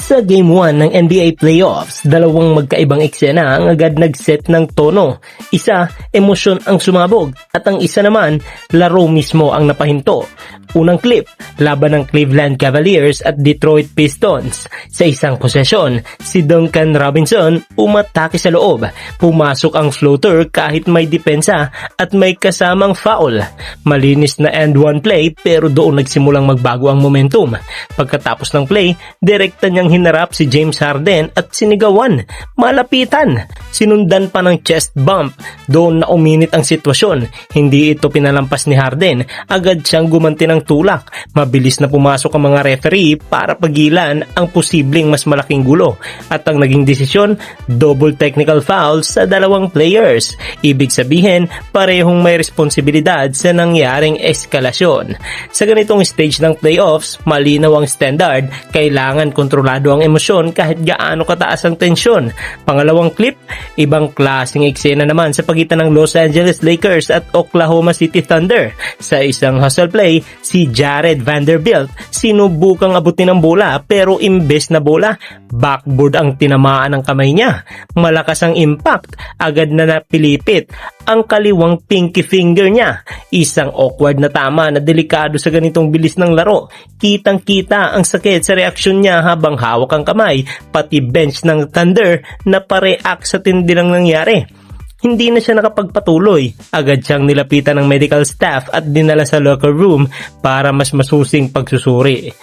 Sa Game 1 ng NBA Playoffs, dalawang magkaibang eksena ang agad nag-set ng tono. Isa, emosyon ang sumabog at ang isa naman, laro mismo ang napahinto. Unang clip, laban ng Cleveland Cavaliers at Detroit Pistons. Sa isang posesyon, si Duncan Robinson umatake sa loob. Pumasok ang floater kahit may depensa at may kasamang foul. Malinis na end one play pero doon nagsimulang magbago ang momentum. Pagkatapos ng play, direkta niyang hinarap si James Harden at sinigawan. Malapitan. Sinundan pa ng chest bump. Doon na uminit ang sitwasyon. Hindi ito pinalampas ni Harden. Agad siyang gumanti ng tulak. Mabilis na pumasok ang mga referee para pagilan ang posibleng mas malaking gulo. At ang naging desisyon, double technical foul sa dalawang players. Ibig sabihin, parehong may responsibilidad sa nangyaring eskalasyon. Sa ganitong stage ng playoffs, malinaw ang standard. Kailangan kontrolado ang emosyon kahit gaano kataas ang tensyon. Pangalawang clip, ibang klaseng eksena naman sa pagitan ng Los Angeles Lakers at Oklahoma City Thunder. Sa isang hustle play, si Jared Vanderbilt sinubukang abutin ang bola pero imbes na bola, backboard ang tinamaan ng kamay niya. Malakas ang impact, agad na napilipit ang kaliwang pinky finger niya. Isang awkward na tama na delikado sa ganitong bilis ng laro. Kitang-kita ang sakit sa reaksyon niya habang hawak ang kamay, pati bench ng Thunder na pa-react sa tindi ng nangyari. Hindi na siya nakapagpatuloy. Agad siyang nilapitan ng medical staff at dinala sa locker room para mas masusing pagsusuri.